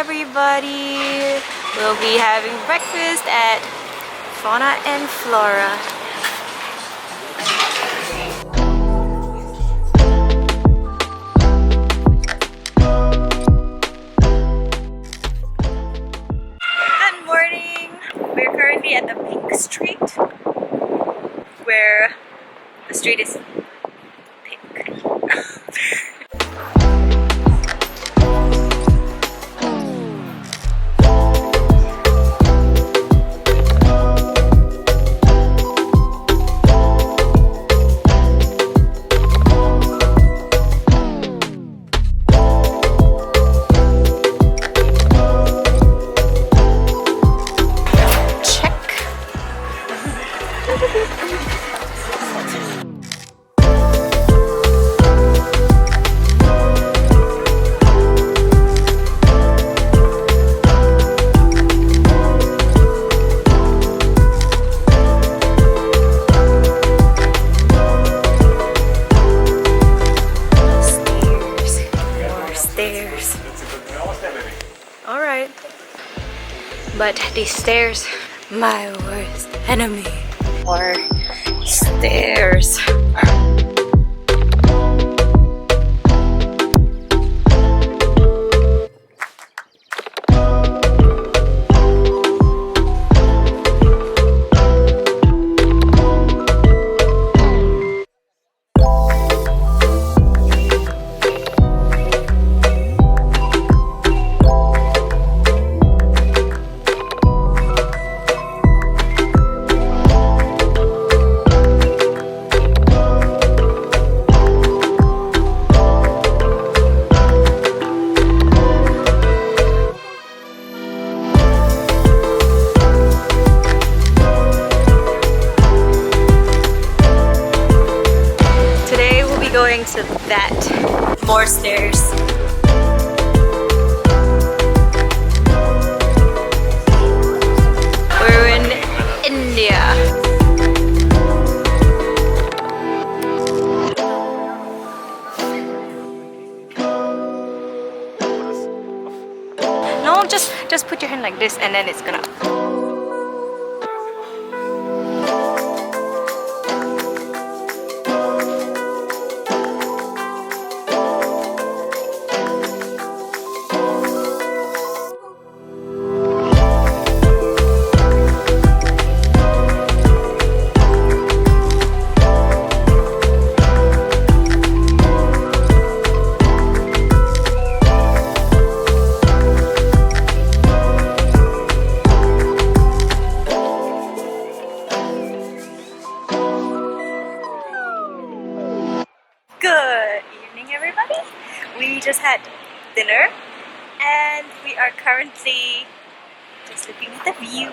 everybody! We'll be having breakfast at Fauna and Flora. Good morning! We're currently at the Pink Street, where the street is pink. Stairs. Alright. But these stairs, my worst enemy. Or stairs. Going to that. More stairs. We're in India. No, just put your hand like this and then it's gonna. Good evening, everybody. We just had dinner and we are currently just looking at the view.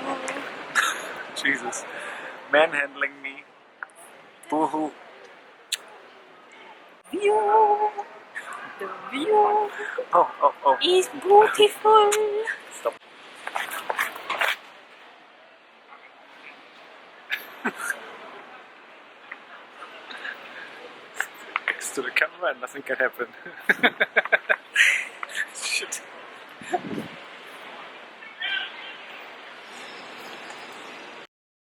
Jesus. Manhandling me. Boohoo. View. The view Oh. is beautiful. Stop. Next to the camera and nothing can happen.